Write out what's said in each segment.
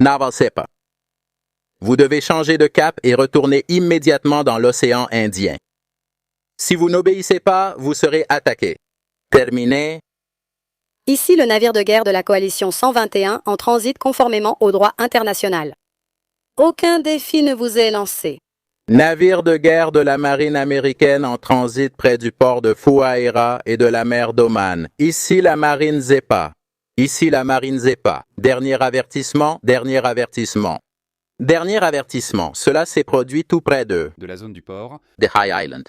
N'avancez pas. Vous devez changer de cap et retourner immédiatement dans l'océan Indien. Si vous n'obéissez pas, vous serez attaqué. Terminé. Ici le navire de guerre de la coalition 121 en transit conformément au droit international. Aucun défi ne vous est lancé. Navire de guerre de la marine américaine en transit près du port de Fujairah et de la mer d'Oman. Ici la marine Zepa. Ici la marine Zepa. Dernier avertissement, dernier avertissement. Dernier avertissement, cela s'est produit tout près de la zone du port, The High Island.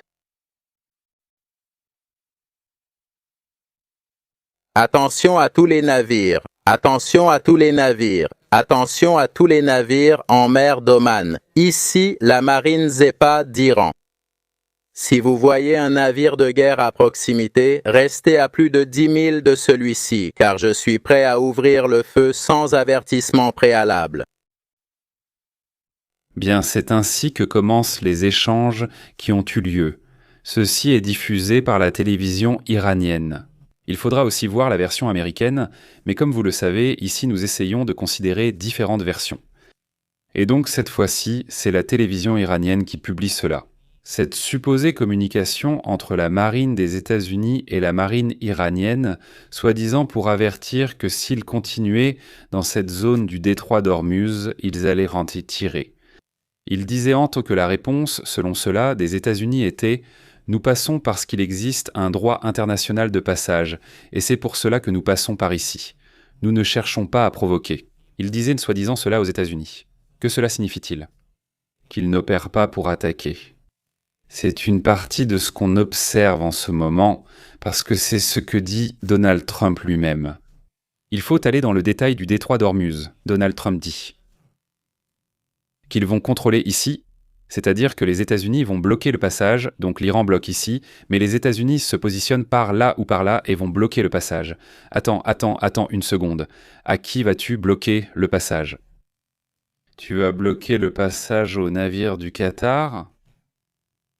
Attention à tous les navires. Attention à tous les navires. Attention à tous les navires en mer d'Oman. Ici, la marine Zepa d'Iran. Si vous voyez un navire de guerre à proximité, restez à plus de 10 000 de celui-ci, car je suis prêt à ouvrir le feu sans avertissement préalable. Bien, c'est ainsi que commencent les échanges qui ont eu lieu. Ceci est diffusé par la télévision iranienne. Il faudra aussi voir la version américaine, mais comme vous le savez, ici nous essayons de considérer différentes versions. Et donc cette fois-ci, c'est la télévision iranienne qui publie cela. Cette supposée communication entre la marine des États-Unis et la marine iranienne, soi-disant pour avertir que s'ils continuaient dans cette zone du détroit d'Ormuz, ils allaient rentrer tirer. Il disait entre que la réponse, selon cela, des États-Unis était « Nous passons parce qu'il existe un droit international de passage, et c'est pour cela que nous passons par ici. Nous ne cherchons pas à provoquer. » Il disait soi-disant cela aux États-Unis. Que cela signifie-t-il? Qu'ils n'opèrent pas pour attaquer. C'est une partie de ce qu'on observe en ce moment, parce que c'est ce que dit Donald Trump lui-même. Il faut aller dans le détail du détroit d'Ormuz, Donald Trump dit. Qu'ils vont contrôler ici, c'est-à-dire que les États-Unis vont bloquer le passage, donc l'Iran bloque ici, mais les États-Unis se positionnent par là ou par là et vont bloquer le passage. Attends une seconde. À qui vas-tu bloquer le passage? Tu vas bloquer le passage au navire du Qatar?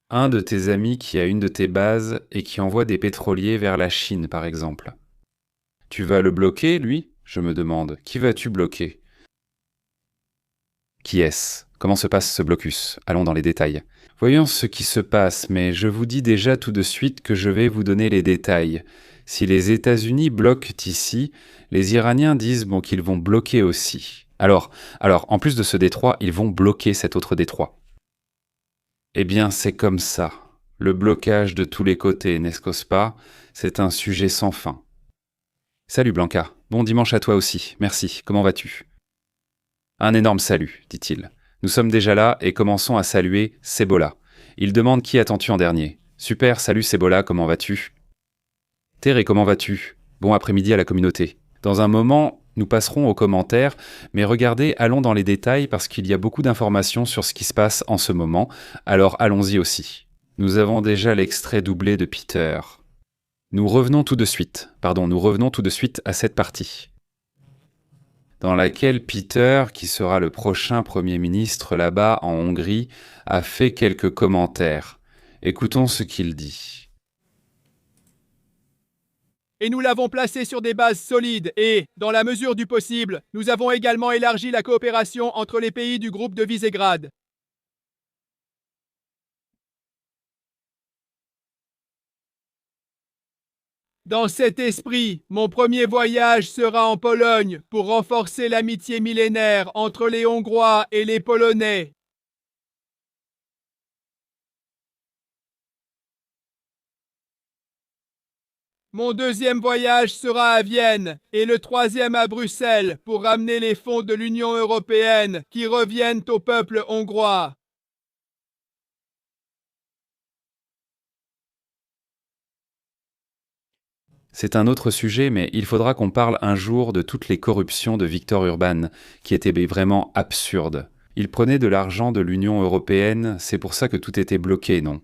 Un de tes amis qui a une de tes bases et qui envoie des pétroliers vers la Chine, par exemple. Tu vas le bloquer, lui? Je me demande. Qui vas-tu bloquer? Qui est-ce? Comment se passe ce blocus? Allons dans les détails. Voyons ce qui se passe, mais je vous dis déjà tout de suite que je vais vous donner les détails. Si les États-Unis bloquent ici, les Iraniens disent bon qu'ils vont bloquer aussi. Alors, en plus de ce détroit, ils vont bloquer cet autre détroit. Eh bien, c'est comme ça. Le blocage de tous les côtés, n'est-ce pas? C'est un sujet sans fin. Salut Blanca. Bon dimanche à toi aussi. Merci. Comment vas-tu? Un énorme salut, dit-il. Nous sommes déjà là et commençons à saluer Sebola. Il demande qui attends-tu en dernier. Super, salut Sebola, comment vas-tu? Terre, comment vas-tu? Bon après-midi à la communauté. Dans un moment, nous passerons aux commentaires, mais regardez, allons dans les détails parce qu'il y a beaucoup d'informations sur ce qui se passe en ce moment, alors allons-y aussi. Nous avons déjà l'extrait doublé de Peter. Nous revenons tout de suite à cette partie, dans laquelle Peter, qui sera le prochain Premier ministre là-bas en Hongrie, a fait quelques commentaires. Écoutons ce qu'il dit. Et nous l'avons placé sur des bases solides et, dans la mesure du possible, nous avons également élargi la coopération entre les pays du groupe de Visegrad. Dans cet esprit, mon premier voyage sera en Pologne pour renforcer l'amitié millénaire entre les Hongrois et les Polonais. Mon deuxième voyage sera à Vienne et le troisième à Bruxelles pour ramener les fonds de l'Union européenne qui reviennent au peuple hongrois. C'est un autre sujet, mais il faudra qu'on parle un jour de toutes les corruptions de Viktor Orban, qui étaient vraiment absurdes. Il prenait de l'argent de l'Union européenne, c'est pour ça que tout était bloqué, non?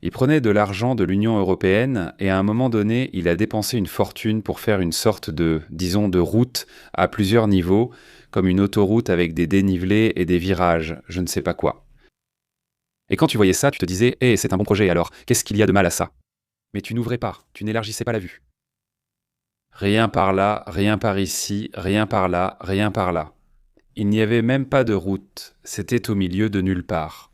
Il prenait de l'argent de l'Union européenne et à un moment donné, il a dépensé une fortune pour faire une sorte de, disons, de route à plusieurs niveaux, comme une autoroute avec des dénivelés et des virages, je ne sais pas quoi. Et quand tu voyais ça, tu te disais « Eh, c'est un bon projet alors, qu'est-ce qu'il y a de mal à ça ?» Mais tu n'ouvrais pas, tu n'élargissais pas la vue. Rien par là, rien par ici, rien par là, rien par là. il n'y avait même pas de route, c'était au milieu de nulle part.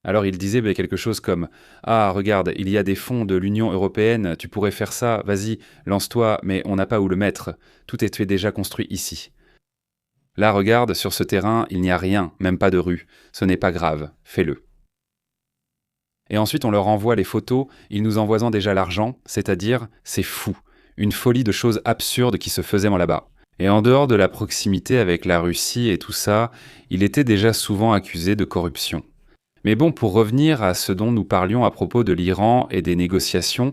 Alors il disait quelque chose comme « Ah, regarde, il y a des fonds de l'Union européenne, tu pourrais faire ça, vas-y, lance-toi, mais on n'a pas où le mettre, tout est déjà construit ici. » Là, regarde, sur ce terrain, il n'y a rien, même pas de rue, ce n'est pas grave, fais-le. Et ensuite on leur envoie les photos, ils nous envoient déjà l'argent, c'est-à-dire, c'est fou, une folie de choses absurdes qui se faisaient là-bas. Et en dehors de la proximité avec la Russie et tout ça, il était déjà souvent accusé de corruption. Mais bon, pour revenir à ce dont nous parlions à propos de l'Iran et des négociations,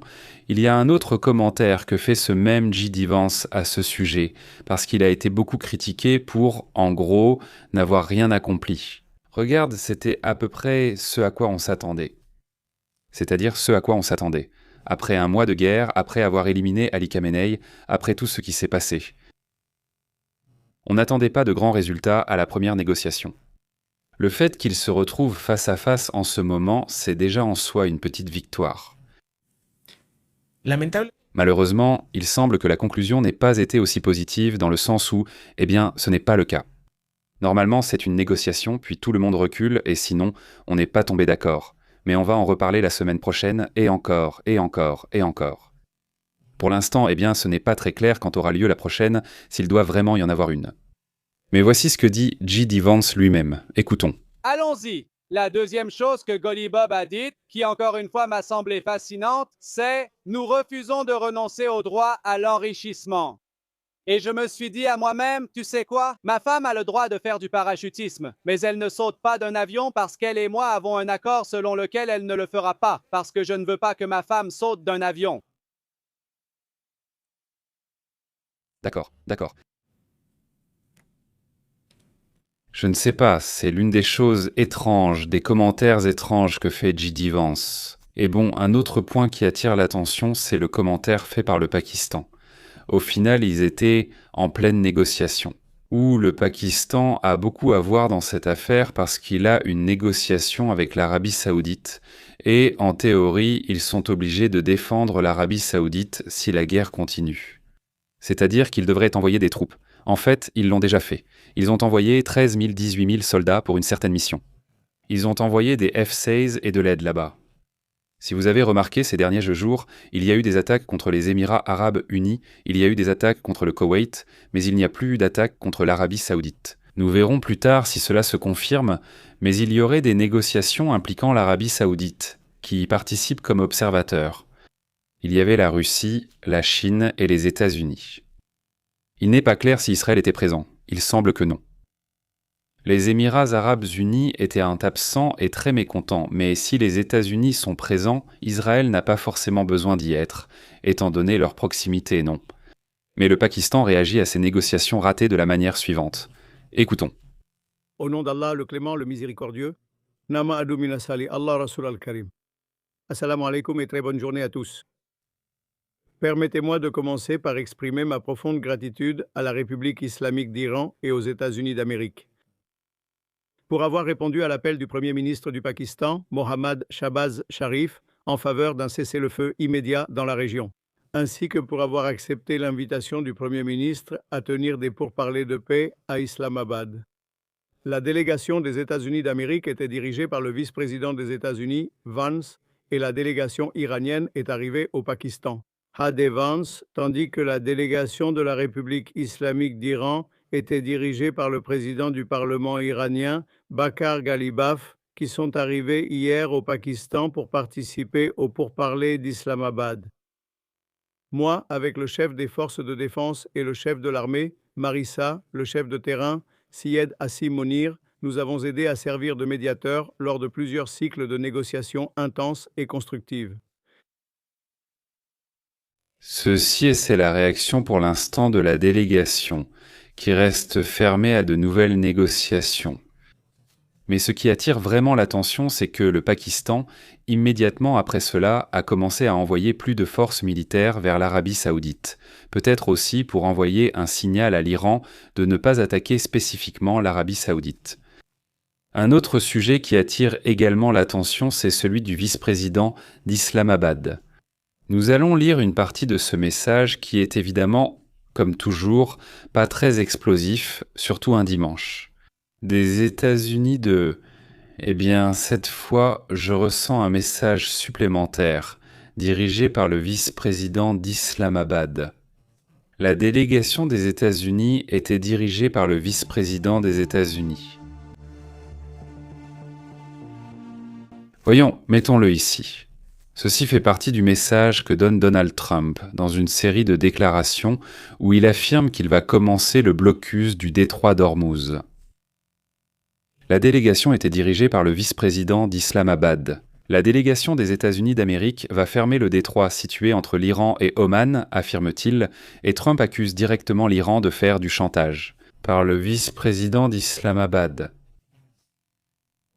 il y a un autre commentaire que fait ce même J.D. Vance à ce sujet, parce qu'il a été beaucoup critiqué pour, en gros, n'avoir rien accompli. Regarde, c'était à peu près ce à quoi on s'attendait. C'est-à-dire ce à quoi on s'attendait. Après un mois de guerre, après avoir éliminé Ali Khamenei, après tout ce qui s'est passé. On n'attendait pas de grands résultats à la première négociation. Le fait qu'ils se retrouvent face à face en ce moment, c'est déjà en soi une petite victoire. Malheureusement, il semble que la conclusion n'ait pas été aussi positive dans le sens où, eh bien, ce n'est pas le cas. Normalement, c'est une négociation, puis tout le monde recule, et sinon, on n'est pas tombé d'accord. Mais on va en reparler la semaine prochaine, et encore, et encore, et encore. Pour l'instant, eh bien, ce n'est pas très clair quand aura lieu la prochaine, s'il doit vraiment y en avoir une. Mais voici ce que dit J.D. Vance lui-même. Écoutons. Allons-y. La deuxième chose que Goldie-Bob a dite, qui encore une fois m'a semblé fascinante, c'est « Nous refusons de renoncer au droit à l'enrichissement ». Et je me suis dit à moi-même, tu sais quoi? Ma femme a le droit de faire du parachutisme, mais elle ne saute pas d'un avion parce qu'elle et moi avons un accord selon lequel elle ne le fera pas, parce que je ne veux pas que ma femme saute d'un avion. D'accord. Je ne sais pas, c'est l'une des choses étranges, des commentaires étranges que fait J.D. Vance. Et bon, un autre point qui attire l'attention, c'est le commentaire fait par le Pakistan. Au final, ils étaient en pleine négociation. Où le Pakistan a beaucoup à voir dans cette affaire parce qu'il a une négociation avec l'Arabie Saoudite. Et en théorie, ils sont obligés de défendre l'Arabie Saoudite si la guerre continue. C'est-à-dire qu'ils devraient envoyer des troupes. En fait, ils l'ont déjà fait. Ils ont envoyé 13 000, 18 000 soldats pour une certaine mission. Ils ont envoyé des F-16 et de l'aide là-bas. Si vous avez remarqué ces derniers jours, il y a eu des attaques contre les Émirats arabes unis, il y a eu des attaques contre le Koweït, mais il n'y a plus eu d'attaques contre l'Arabie saoudite. Nous verrons plus tard si cela se confirme, mais il y aurait des négociations impliquant l'Arabie saoudite, qui y participent comme observateurs. Il y avait la Russie, la Chine et les États-Unis. Il n'est pas clair si Israël était présent. Il semble que non. Les Émirats arabes unis étaient un absent et très mécontents, mais si les États-Unis sont présents, Israël n'a pas forcément besoin d'y être, étant donné leur proximité, non. Mais le Pakistan réagit à ces négociations ratées de la manière suivante. Écoutons. Au nom d'Allah, le clément, le miséricordieux, Nama Adu Minasali, Allah Rasul al-Karim. Assalamu alaikum et très bonne journée à tous. Permettez-moi de commencer par exprimer ma profonde gratitude à la République islamique d'Iran et aux États-Unis d'Amérique pour avoir répondu à l'appel du Premier ministre du Pakistan, Mohammad Shahbaz Sharif, en faveur d'un cessez-le-feu immédiat dans la région, ainsi que pour avoir accepté l'invitation du Premier ministre à tenir des pourparlers de paix à Islamabad. La délégation des États-Unis d'Amérique était dirigée par le vice-président des États-Unis, Vance, et la délégation iranienne est arrivée au Pakistan, Hadi Vance, tandis que la délégation de la République islamique d'Iran était dirigée par le président du Parlement iranien, Bakhar Ghalibaf, qui sont arrivés hier au Pakistan pour participer aux pourparlers d'Islamabad. Moi, avec le chef des forces de défense et le chef de l'armée, Marissa, le chef de terrain, Syed Hassim Monir, nous avons aidé à servir de médiateurs lors de plusieurs cycles de négociations intenses et constructives. Ceci, c'est la réaction pour l'instant de la délégation, qui reste fermée à de nouvelles négociations. Mais ce qui attire vraiment l'attention, c'est que le Pakistan, immédiatement après cela, a commencé à envoyer plus de forces militaires vers l'Arabie saoudite, peut-être aussi pour envoyer un signal à l'Iran de ne pas attaquer spécifiquement l'Arabie saoudite. Un autre sujet qui attire également l'attention, c'est celui du vice-président d'Islamabad. Nous allons lire une partie de ce message qui est évidemment, comme toujours, pas très explosif, surtout un dimanche. Des États-Unis de... Eh bien, cette fois, je ressens un message supplémentaire, dirigé par le vice-président d'Islamabad. La délégation des États-Unis était dirigée par le vice-président des États-Unis. Voyons, mettons-le ici. Ceci fait partie du message que donne Donald Trump dans une série de déclarations où il affirme qu'il va commencer le blocus du détroit d'Ormuz. La délégation était dirigée par le vice-président d'Islamabad. La délégation des États-Unis d'Amérique va fermer le détroit situé entre l'Iran et Oman, affirme-t-il, et Trump accuse directement l'Iran de faire du chantage. Par le vice-président d'Islamabad.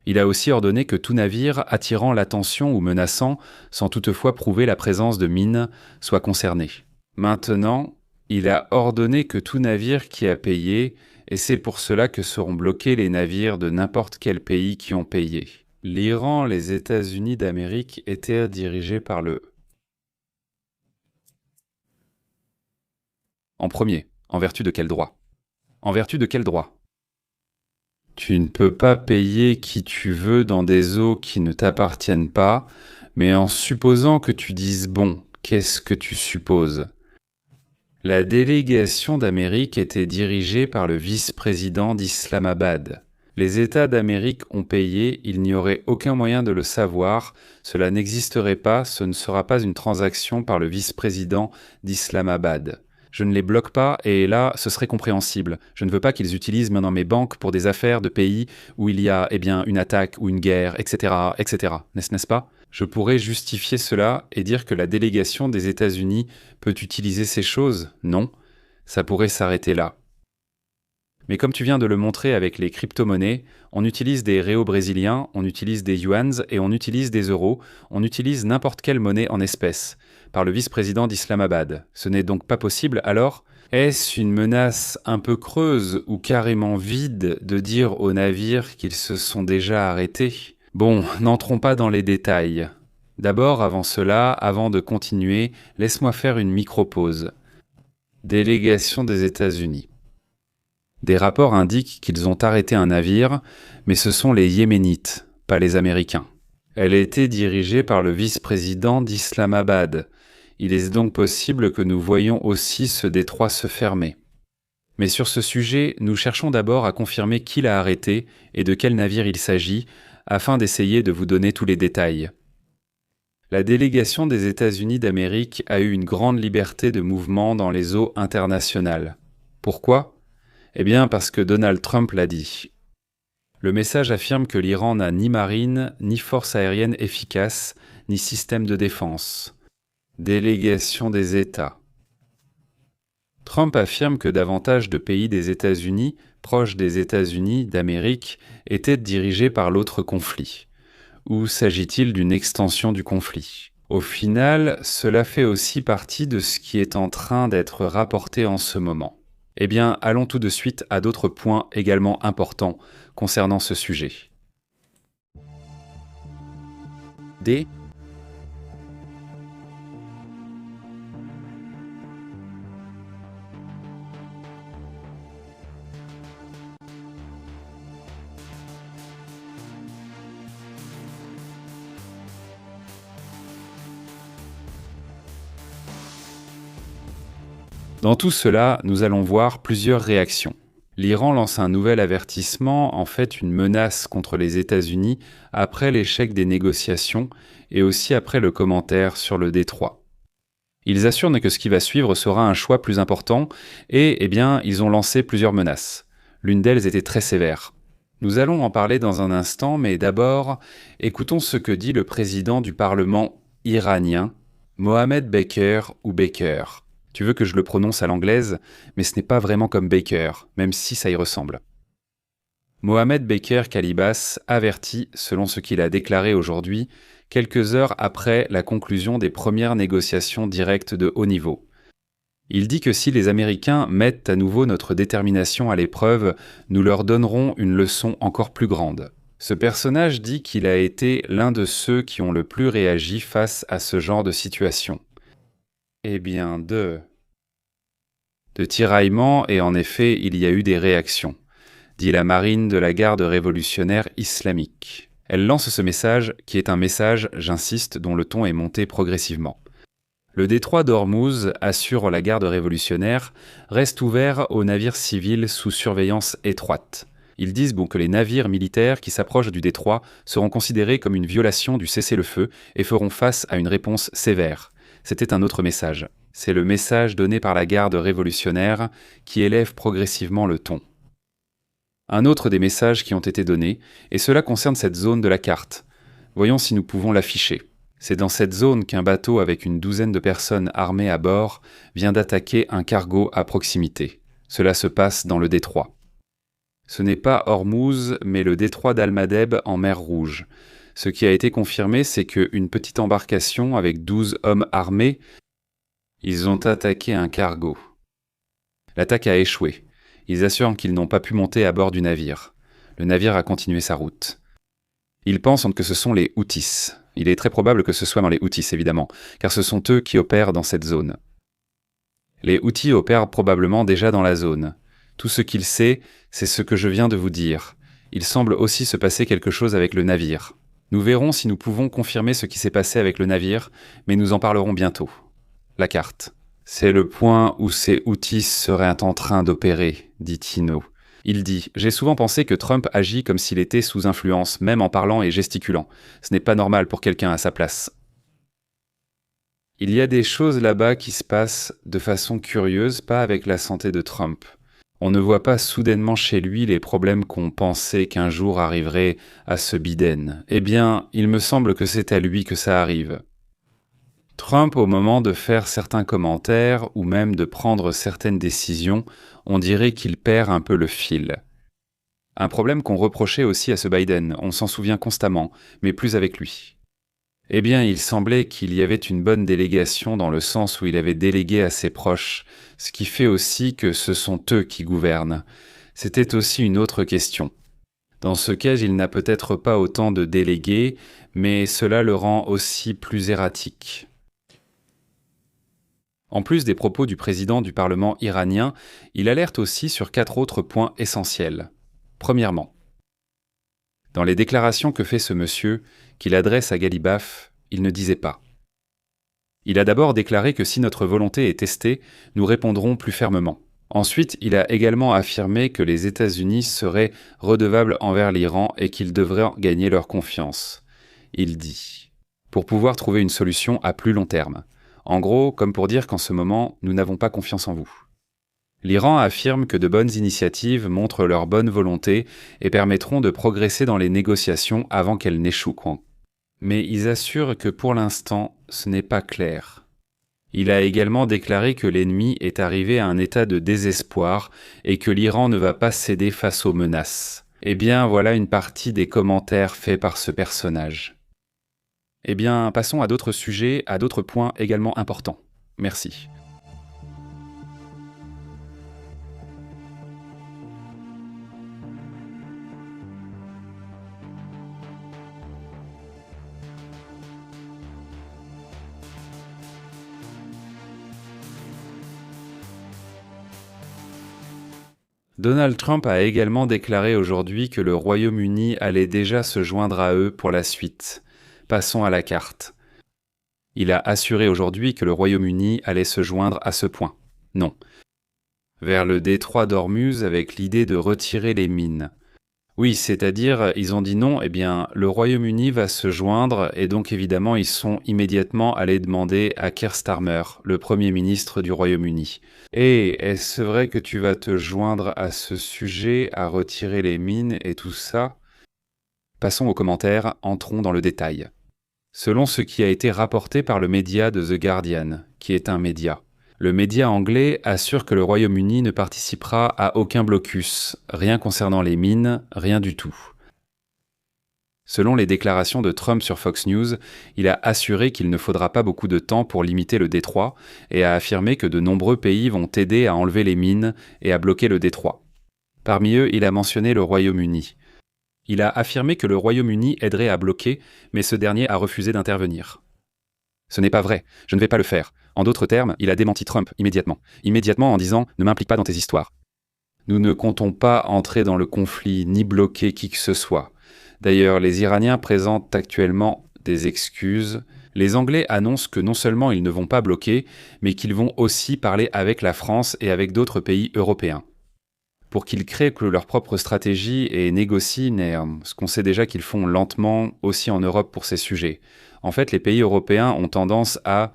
Il a aussi ordonné que tout navire attirant l'attention ou menaçant, sans toutefois prouver la présence de mines, soit concerné. Maintenant, il a ordonné que tout navire qui a payé, et c'est pour cela que seront bloqués les navires de n'importe quel pays qui ont payé. L'Iran, les États-Unis d'Amérique étaient dirigés par le... En premier, en vertu de quel droit? En vertu de quel droit? Tu ne peux pas payer qui tu veux dans des eaux qui ne t'appartiennent pas, mais en supposant que tu dises bon, qu'est-ce que tu supposes? La délégation d'Amérique était dirigée par le vice-président d'Islamabad. Les États d'Amérique ont payé, il n'y aurait aucun moyen de le savoir, cela n'existerait pas, ce ne sera pas une transaction par le vice-président d'Islamabad. Je ne les bloque pas et là, ce serait compréhensible. Je ne veux pas qu'ils utilisent maintenant mes banques pour des affaires de pays où il y a une attaque ou une guerre, etc., etc. N'est-ce pas? Je pourrais justifier cela et dire que la délégation des États-Unis peut utiliser ces choses? Non, ça pourrait s'arrêter là. Mais comme tu viens de le montrer avec les crypto-monnaies, on utilise des réaux brésiliens, on utilise des yuans et on utilise des euros, on utilise n'importe quelle monnaie en espèces, par le vice-président d'Islamabad. Ce n'est donc pas possible, alors est-ce une menace un peu creuse ou carrément vide de dire aux navires qu'ils se sont déjà arrêtés? Bon, n'entrons pas dans les détails. D'abord, avant cela, avant de continuer, laisse-moi faire une micro-pause. Délégation des États-Unis. Des rapports indiquent qu'ils ont arrêté un navire, mais ce sont les Yéménites, pas les Américains. Elle était dirigée par le vice-président d'Islamabad. Il est donc possible que nous voyions aussi ce détroit se fermer. Mais sur ce sujet, nous cherchons d'abord à confirmer qui l'a arrêté et de quel navire il s'agit, afin d'essayer de vous donner tous les détails. La délégation des États-Unis d'Amérique a eu une grande liberté de mouvement dans les eaux internationales. Pourquoi ? Eh bien parce que Donald Trump l'a dit. Le message affirme que l'Iran n'a ni marine, ni force aérienne efficace, ni système de défense. Délégation des États. Trump affirme que davantage de pays des États-Unis, proches des États-Unis d'Amérique, étaient dirigés par l'autre conflit. Ou s'agit-il d'une extension du conflit? Au final, cela fait aussi partie de ce qui est en train d'être rapporté en ce moment. Eh bien, allons tout de suite à d'autres points également importants concernant ce sujet. D. Dans tout cela, nous allons voir plusieurs réactions. L'Iran lance un nouvel avertissement, en fait une menace contre les États-Unis après l'échec des négociations et aussi après le commentaire sur le détroit. Ils assurent que ce qui va suivre sera un choix plus important et, ils ont lancé plusieurs menaces. L'une d'elles était très sévère. Nous allons en parler dans un instant, mais d'abord, écoutons ce que dit le président du Parlement iranien, Mohamed Baker ou Baker. Tu veux que je le prononce à l'anglaise, mais ce n'est pas vraiment comme Baker, même si ça y ressemble. Mohamed Baker Kalibas avertit, selon ce qu'il a déclaré aujourd'hui, quelques heures après la conclusion des premières négociations directes de haut niveau. Il dit que si les Américains mettent à nouveau notre détermination à l'épreuve, nous leur donnerons une leçon encore plus grande. Ce personnage dit qu'il a été l'un de ceux qui ont le plus réagi face à ce genre de situation. De tiraillements, et en effet, il y a eu des réactions, dit la marine de la garde révolutionnaire islamique. Elle lance ce message, qui est un message, j'insiste, dont le ton est monté progressivement. Le détroit d'Ormuz, assure la garde révolutionnaire, reste ouvert aux navires civils sous surveillance étroite. Ils disent que les navires militaires qui s'approchent du détroit seront considérés comme une violation du cessez-le-feu et feront face à une réponse sévère. C'était un autre message. C'est le message donné par la garde révolutionnaire qui élève progressivement le ton. Un autre des messages qui ont été donnés, et cela concerne cette zone de la carte. Voyons si nous pouvons l'afficher. C'est dans cette zone qu'un bateau avec une douzaine de personnes armées à bord vient d'attaquer un cargo à proximité. Cela se passe dans le détroit. Ce n'est pas Ormuz, mais le détroit d'Al-Madeb en mer Rouge. Ce qui a été confirmé, c'est qu'une petite embarcation avec 12 hommes armés, ils ont attaqué un cargo. L'attaque a échoué. Ils assurent qu'ils n'ont pas pu monter à bord du navire. Le navire a continué sa route. Ils pensent que ce sont les Houthis. Il est très probable que ce soit dans les Houthis, évidemment, car ce sont eux qui opèrent dans cette zone. Les Houthis opèrent probablement déjà dans la zone. Tout ce qu'il sait, c'est ce que je viens de vous dire. Il semble aussi se passer quelque chose avec le navire. Nous verrons si nous pouvons confirmer ce qui s'est passé avec le navire, mais nous en parlerons bientôt. La carte. C'est le point où ces Houthis seraient en train d'opérer, dit Tino. Il dit « J'ai souvent pensé que Trump agit comme s'il était sous influence, même en parlant et gesticulant. Ce n'est pas normal pour quelqu'un à sa place. » Il y a des choses là-bas qui se passent de façon curieuse, pas avec la santé de Trump. On ne voit pas soudainement chez lui les problèmes qu'on pensait qu'un jour arriveraient à ce Biden. Eh bien, il me semble que c'est à lui que ça arrive. Trump, au moment de faire certains commentaires ou même de prendre certaines décisions, on dirait qu'il perd un peu le fil. Un problème qu'on reprochait aussi à ce Biden, on s'en souvient constamment, mais plus avec lui. Eh bien, il semblait qu'il y avait une bonne délégation dans le sens où il avait délégué à ses proches, ce qui fait aussi que ce sont eux qui gouvernent. C'était aussi une autre question. Dans ce cas, il n'a peut-être pas autant de délégués, mais cela le rend aussi plus erratique. En plus des propos du président du Parlement iranien, il alerte aussi sur 4 autres points essentiels. Premièrement, dans les déclarations que fait ce monsieur, qu'il adresse à Galibaf, il ne disait pas. Il a d'abord déclaré que si notre volonté est testée, nous répondrons plus fermement. Ensuite, il a également affirmé que les États-Unis seraient redevables envers l'Iran et qu'ils devraient gagner leur confiance. Il dit « pour pouvoir trouver une solution à plus long terme ». En gros, comme pour dire qu'en ce moment, nous n'avons pas confiance en vous. L'Iran affirme que de bonnes initiatives montrent leur bonne volonté et permettront de progresser dans les négociations avant qu'elles n'échouent. Mais ils assurent que pour l'instant, ce n'est pas clair. Il a également déclaré que l'ennemi est arrivé à un état de désespoir et que l'Iran ne va pas céder face aux menaces. Eh bien, voilà une partie des commentaires faits par ce personnage. Eh bien, passons à d'autres sujets, à d'autres points également importants. Merci. Donald Trump a également déclaré aujourd'hui que le Royaume-Uni allait déjà se joindre à eux pour la suite. Passons à la carte. Il a assuré aujourd'hui que le Royaume-Uni allait se joindre à ce point. Non. Vers le détroit d'Ormuz avec l'idée de retirer les mines. Oui, c'est-à-dire, ils ont dit non, eh bien, le Royaume-Uni va se joindre, et donc évidemment, ils sont immédiatement allés demander à Keir Starmer, le Premier ministre du Royaume-Uni. Et est-ce vrai que tu vas te joindre à ce sujet, à retirer les mines et tout ça ? Passons aux commentaires, entrons dans le détail. Selon ce qui a été rapporté par le média de The Guardian, qui est un média, le média anglais assure que le Royaume-Uni ne participera à aucun blocus, rien concernant les mines, rien du tout. Selon les déclarations de Trump sur Fox News, il a assuré qu'il ne faudra pas beaucoup de temps pour limiter le détroit et a affirmé que de nombreux pays vont aider à enlever les mines et à bloquer le détroit. Parmi eux, il a mentionné le Royaume-Uni. Il a affirmé que le Royaume-Uni aiderait à bloquer, mais ce dernier a refusé d'intervenir. Ce n'est pas vrai, je ne vais pas le faire. En d'autres termes, il a démenti Trump immédiatement. Immédiatement en disant « ne m'implique pas dans tes histoires ». Nous ne comptons pas entrer dans le conflit ni bloquer qui que ce soit. D'ailleurs, les Iraniens présentent actuellement des excuses. Les Anglais annoncent que non seulement ils ne vont pas bloquer, mais qu'ils vont aussi parler avec la France et avec d'autres pays européens, pour qu'ils créent leur propre stratégie et négocient, ce qu'on sait déjà qu'ils font lentement aussi en Europe pour ces sujets. En fait, les pays européens ont tendance à...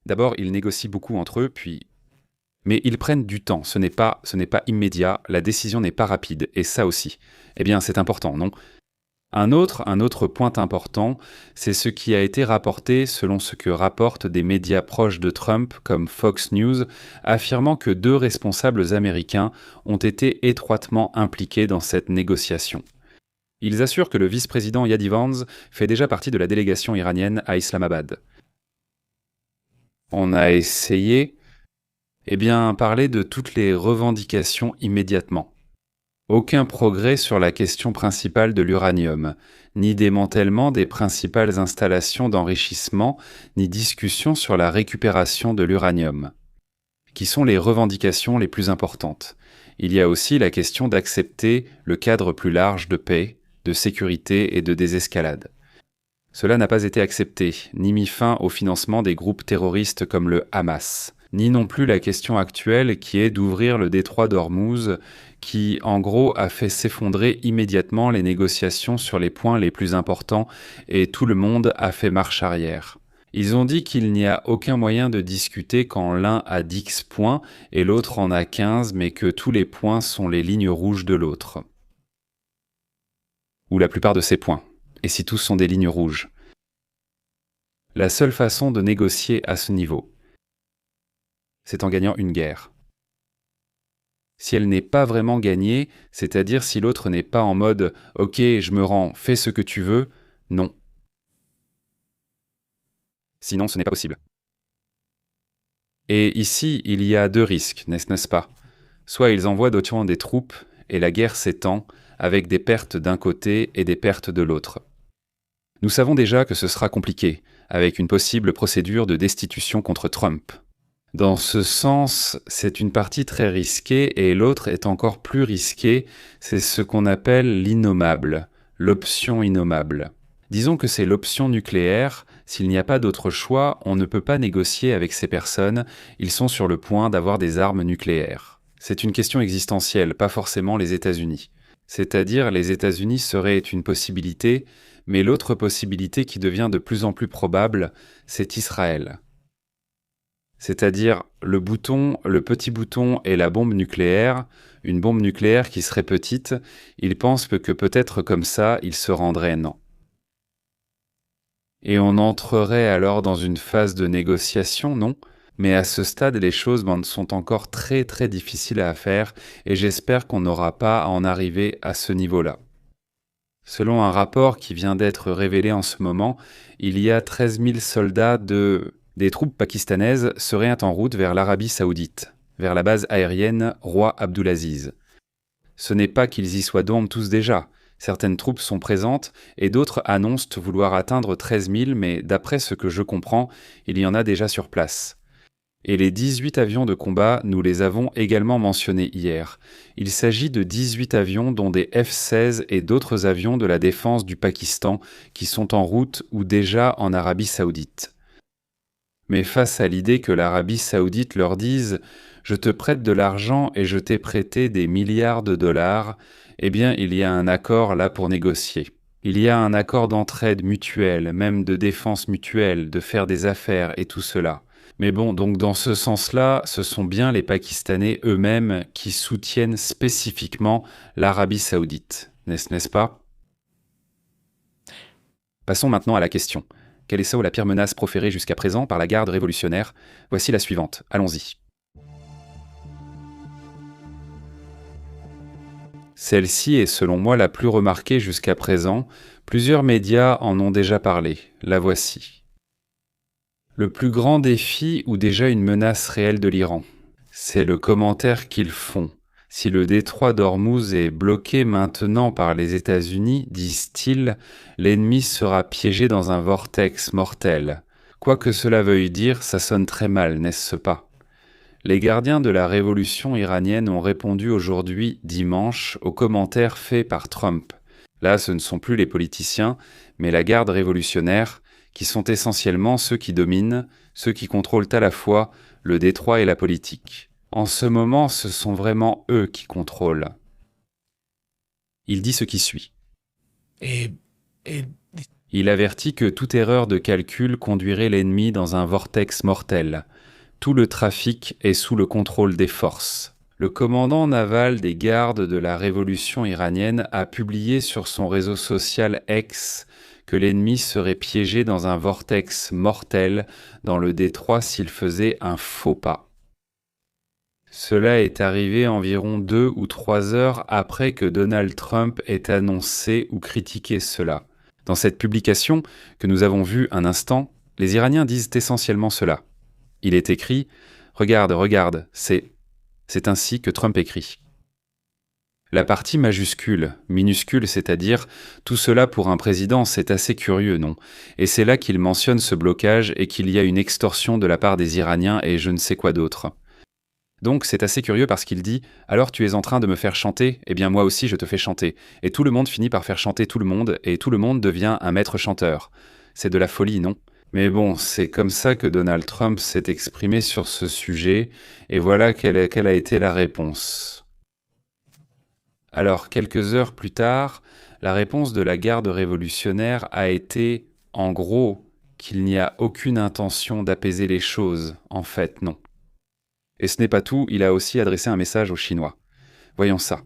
D'abord, ils négocient beaucoup entre eux, mais ils prennent du temps, ce n'est pas immédiat, la décision n'est pas rapide, et ça aussi. Eh bien, c'est important, non ? Un autre point important, c'est ce qui a été rapporté selon ce que rapportent des médias proches de Trump comme Fox News, affirmant que 2 responsables américains ont été étroitement impliqués dans cette négociation. Ils assurent que le vice-président Yadi Vance fait déjà partie de la délégation iranienne à Islamabad. On a essayé, parler de toutes les revendications immédiatement. Aucun progrès sur la question principale de l'uranium, ni démantèlement des principales installations d'enrichissement, ni discussion sur la récupération de l'uranium, qui sont les revendications les plus importantes. Il y a aussi la question d'accepter le cadre plus large de paix, de sécurité et de désescalade. Cela n'a pas été accepté, ni mis fin au financement des groupes terroristes comme le Hamas, ni non plus la question actuelle qui est d'ouvrir le détroit d'Ormuz, qui en gros a fait s'effondrer immédiatement les négociations sur les points les plus importants et tout le monde a fait marche arrière. Ils ont dit qu'il n'y a aucun moyen de discuter quand l'un a 10 points et l'autre en a 15, mais que tous les points sont les lignes rouges de l'autre. Ou la plupart de ces points, et si tous sont des lignes rouges. La seule façon de négocier à ce niveau, c'est en gagnant une guerre. Si elle n'est pas vraiment gagnée, c'est-à-dire si l'autre n'est pas en mode « Ok, je me rends, fais ce que tu veux », non. Sinon, ce n'est pas possible. Et ici, il y a 2 risques, n'est-ce pas ? Soit ils envoient d'autant des troupes, et la guerre s'étend, avec des pertes d'un côté et des pertes de l'autre. Nous savons déjà que ce sera compliqué, avec une possible procédure de destitution contre Trump. Dans ce sens, c'est une partie très risquée et l'autre est encore plus risquée, c'est ce qu'on appelle l'innommable, l'option innommable. Disons que c'est l'option nucléaire, s'il n'y a pas d'autre choix, on ne peut pas négocier avec ces personnes, ils sont sur le point d'avoir des armes nucléaires. C'est une question existentielle, pas forcément les États-Unis. C'est-à-dire les États-Unis seraient une possibilité, mais l'autre possibilité qui devient de plus en plus probable, c'est Israël. C'est-à-dire le petit bouton et la bombe nucléaire, une bombe nucléaire qui serait petite, ils pensent que peut-être comme ça, ils se rendraient non. Et on entrerait alors dans une phase de négociation, non ? Mais à ce stade, les choses sont encore très très difficiles à faire et j'espère qu'on n'aura pas à en arriver à ce niveau-là. Selon un rapport qui vient d'être révélé en ce moment, il y a 13 000 soldats des troupes pakistanaises seraient en route vers l'Arabie Saoudite, vers la base aérienne Roi Abdulaziz. Ce n'est pas qu'ils y soient donc tous déjà. Certaines troupes sont présentes et d'autres annoncent vouloir atteindre 13 000, mais d'après ce que je comprends, il y en a déjà sur place. Et les 18 avions de combat, nous les avons également mentionnés hier. Il s'agit de 18 avions dont des F-16 et d'autres avions de la défense du Pakistan qui sont en route ou déjà en Arabie Saoudite. Mais face à l'idée que l'Arabie Saoudite leur dise « Je te prête de l'argent et je t'ai prêté des milliards de dollars », eh bien il y a un accord là pour négocier. Il y a un accord d'entraide mutuelle, même de défense mutuelle, de faire des affaires et tout cela. Mais bon, donc dans ce sens-là, ce sont bien les Pakistanais eux-mêmes qui soutiennent spécifiquement l'Arabie Saoudite, n'est-ce pas ? Passons maintenant à la question. Quelle est la pire menace proférée jusqu'à présent par la garde révolutionnaire ? Voici la suivante, allons-y. Celle-ci est selon moi la plus remarquée jusqu'à présent. Plusieurs médias en ont déjà parlé. La voici. Le plus grand défi ou déjà une menace réelle de l'Iran, c'est le commentaire qu'ils font. Si le détroit d'Ormuz est bloqué maintenant par les États-Unis, disent-ils, l'ennemi sera piégé dans un vortex mortel. Quoi que cela veuille dire, ça sonne très mal, n'est-ce pas? Les gardiens de la révolution iranienne ont répondu aujourd'hui, dimanche, aux commentaires faits par Trump. Là, ce ne sont plus les politiciens, mais la garde révolutionnaire, qui sont essentiellement ceux qui dominent, ceux qui contrôlent à la fois le détroit et la politique. En ce moment, ce sont vraiment eux qui contrôlent. Il dit ce qui suit. Il avertit que toute erreur de calcul conduirait l'ennemi dans un vortex mortel. Tout le trafic est sous le contrôle des forces. Le commandant naval des gardes de la révolution iranienne a publié sur son réseau social X que l'ennemi serait piégé dans un vortex mortel dans le détroit s'il faisait un faux pas. Cela est arrivé environ 2 ou 3 heures après que Donald Trump ait annoncé ou critiqué cela. Dans cette publication que nous avons vue un instant, les Iraniens disent essentiellement cela. Il est écrit « Regarde, c'est ainsi que Trump écrit ». La partie majuscule, minuscule, c'est-à-dire tout cela pour un président, c'est assez curieux, non? Et c'est là qu'il mentionne ce blocage et qu'il y a une extorsion de la part des Iraniens et je ne sais quoi d'autre. Donc c'est assez curieux parce qu'il dit « Alors tu es en train de me faire chanter, eh bien moi aussi je te fais chanter. » Et tout le monde finit par faire chanter tout le monde et tout le monde devient un maître chanteur. C'est de la folie, non? Mais bon, c'est comme ça que Donald Trump s'est exprimé sur ce sujet, et voilà quelle a été la réponse. Alors, quelques heures plus tard, la réponse de la garde révolutionnaire a été, en gros, qu'il n'y a aucune intention d'apaiser les choses, en fait, non. Et ce n'est pas tout, il a aussi adressé un message aux Chinois. Voyons ça.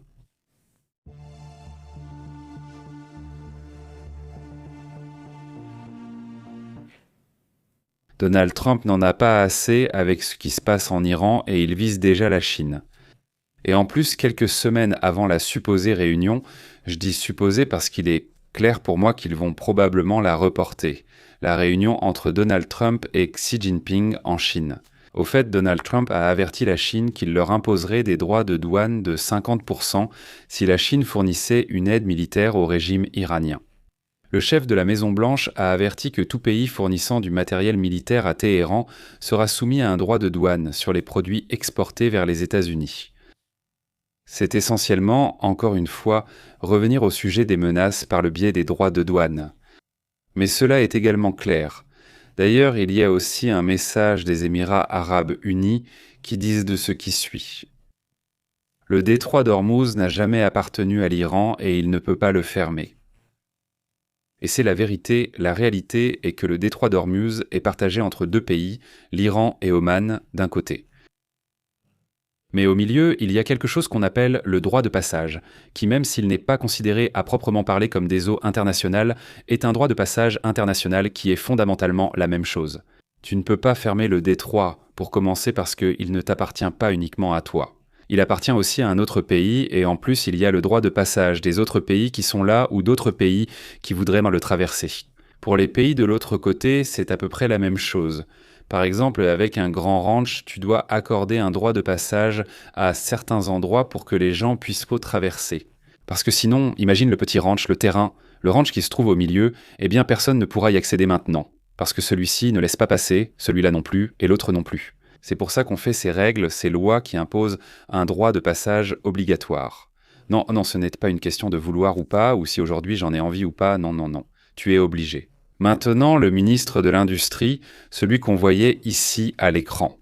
Donald Trump n'en a pas assez avec ce qui se passe en Iran et il vise déjà la Chine. Et en plus, quelques semaines avant la supposée réunion, je dis supposée parce qu'il est clair pour moi qu'ils vont probablement la reporter, la réunion entre Donald Trump et Xi Jinping en Chine. Au fait, Donald Trump a averti la Chine qu'il leur imposerait des droits de douane de 50% si la Chine fournissait une aide militaire au régime iranien. Le chef de la Maison-Blanche a averti que tout pays fournissant du matériel militaire à Téhéran sera soumis à un droit de douane sur les produits exportés vers les États-Unis. C'est essentiellement, encore une fois, revenir au sujet des menaces par le biais des droits de douane. Mais cela est également clair. D'ailleurs, il y a aussi un message des Émirats arabes unis qui disent de ce qui suit. Le détroit d'Ormuz n'a jamais appartenu à l'Iran et il ne peut pas le fermer. Et c'est la vérité, la réalité est que le détroit d'Ormuz est partagé entre deux pays, l'Iran et Oman, d'un côté. Mais au milieu, il y a quelque chose qu'on appelle le droit de passage, qui même s'il n'est pas considéré à proprement parler comme des eaux internationales, est un droit de passage international qui est fondamentalement la même chose. Tu ne peux pas fermer le détroit, pour commencer parce qu'il ne t'appartient pas uniquement à toi. Il appartient aussi à un autre pays, et en plus il y a le droit de passage des autres pays qui sont là ou d'autres pays qui voudraient le traverser. Pour les pays de l'autre côté, c'est à peu près la même chose. Par exemple, avec un grand ranch, tu dois accorder un droit de passage à certains endroits pour que les gens puissent traverser. Parce que sinon, imagine le petit ranch, le terrain, le ranch qui se trouve au milieu, eh bien personne ne pourra y accéder maintenant. Parce que celui-ci ne laisse pas passer, celui-là non plus, et l'autre non plus. C'est pour ça qu'on fait ces règles, ces lois qui imposent un droit de passage obligatoire. Non, ce n'est pas une question de vouloir ou pas, ou si aujourd'hui j'en ai envie ou pas, non. Tu es obligé. Maintenant, le ministre de l'Industrie, celui qu'on voyait ici à l'écran.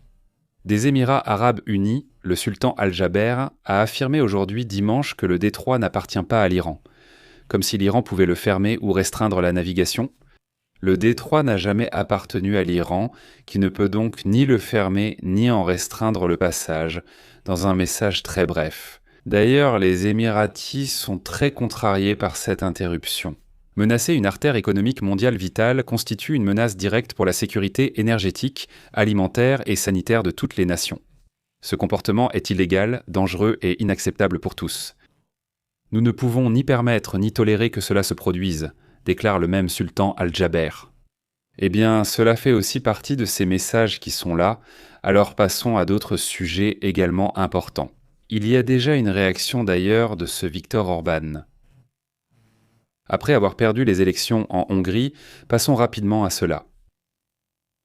Des Émirats arabes unis, le sultan Al-Jaber a affirmé aujourd'hui dimanche que le détroit n'appartient pas à l'Iran. Comme si l'Iran pouvait le fermer ou restreindre la navigation. Le détroit n'a jamais appartenu à l'Iran, qui ne peut donc ni le fermer ni en restreindre le passage, dans un message très bref. D'ailleurs, les Émiratis sont très contrariés par cette interruption. Menacer une artère économique mondiale vitale constitue une menace directe pour la sécurité énergétique, alimentaire et sanitaire de toutes les nations. Ce comportement est illégal, dangereux et inacceptable pour tous. Nous ne pouvons ni permettre ni tolérer que cela se produise, déclare le même sultan Al-Jaber. Eh bien, cela fait aussi partie de ces messages qui sont là, alors passons à d'autres sujets également importants. Il y a déjà une réaction d'ailleurs de ce Viktor Orban. Après avoir perdu les élections en Hongrie, passons rapidement à cela.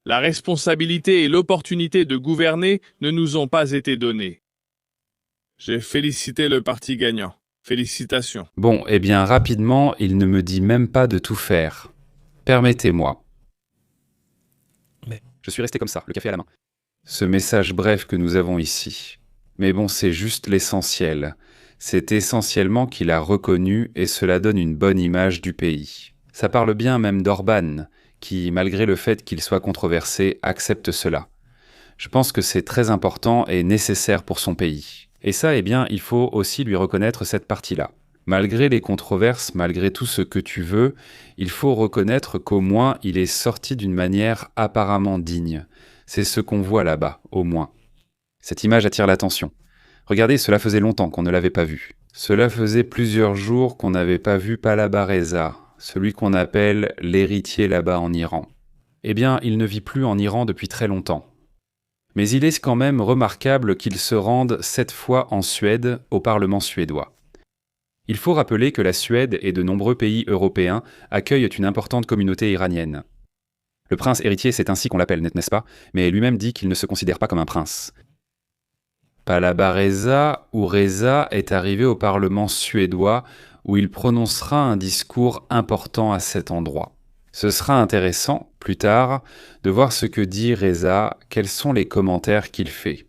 La responsabilité et l'opportunité de gouverner ne nous ont pas été données. J'ai félicité le parti gagnant. Félicitations. Bon, eh bien, rapidement, il ne me dit même pas de tout faire. Permettez-moi. Je suis resté comme ça, le café à la main. Ce message bref que nous avons ici. Mais bon, c'est juste l'essentiel. C'est essentiellement qu'il a reconnu et cela donne une bonne image du pays. Ça parle bien même d'Orban, qui, malgré le fait qu'il soit controversé, accepte cela. Je pense que c'est très important et nécessaire pour son pays. Et ça, eh bien, il faut aussi lui reconnaître cette partie-là. Malgré les controverses, malgré tout ce que tu veux, il faut reconnaître qu'au moins il est sorti d'une manière apparemment digne. C'est ce qu'on voit là-bas, au moins. Cette image attire l'attention. Regardez, cela faisait longtemps qu'on ne l'avait pas vu. Cela faisait plusieurs jours qu'on n'avait pas vu Pala Reza, celui qu'on appelle l'héritier là-bas en Iran. Eh bien, il ne vit plus en Iran depuis très longtemps. Mais il est quand même remarquable qu'il se rende 7 fois en Suède, au Parlement suédois. Il faut rappeler que la Suède et de nombreux pays européens accueillent une importante communauté iranienne. Le prince héritier, c'est ainsi qu'on l'appelle, n'est-ce pas? Mais lui-même dit qu'il ne se considère pas comme un prince. Pala Reza, ou Reza, est arrivé au Parlement suédois où il prononcera un discours important à cet endroit. Ce sera intéressant, plus tard, de voir ce que dit Reza, quels sont les commentaires qu'il fait.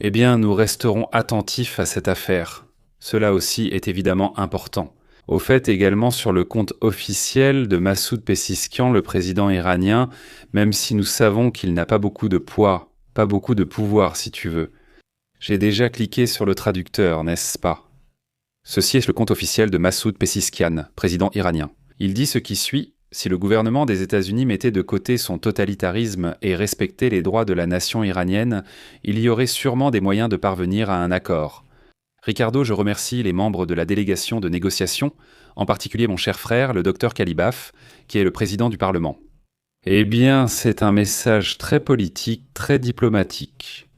Eh bien, nous resterons attentifs à cette affaire. Cela aussi est évidemment important. Au fait également sur le compte officiel de Massoud Pezeshkian, le président iranien, même si nous savons qu'il n'a pas beaucoup de poids, pas beaucoup de pouvoir si tu veux. J'ai déjà cliqué sur le traducteur, n'est-ce pas? Ceci est le compte officiel de Massoud Pezeshkian, président iranien. Il dit ce qui suit: si le gouvernement des États-Unis mettait de côté son totalitarisme et respectait les droits de la nation iranienne, il y aurait sûrement des moyens de parvenir à un accord. Ricardo, je remercie les membres de la délégation de négociation, en particulier mon cher frère, le docteur Kalibaf, qui est le président du Parlement. Eh bien, c'est un message très politique, très diplomatique.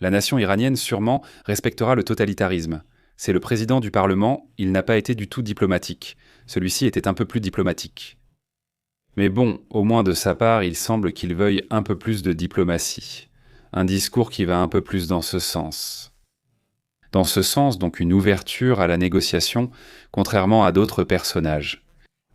La nation iranienne, sûrement, respectera le totalitarisme. C'est le président du Parlement, il n'a pas été du tout diplomatique. Celui-ci était un peu plus diplomatique. Mais bon, au moins de sa part, il semble qu'il veuille un peu plus de diplomatie. Un discours qui va un peu plus dans ce sens. Dans ce sens, donc une ouverture à la négociation, contrairement à d'autres personnages.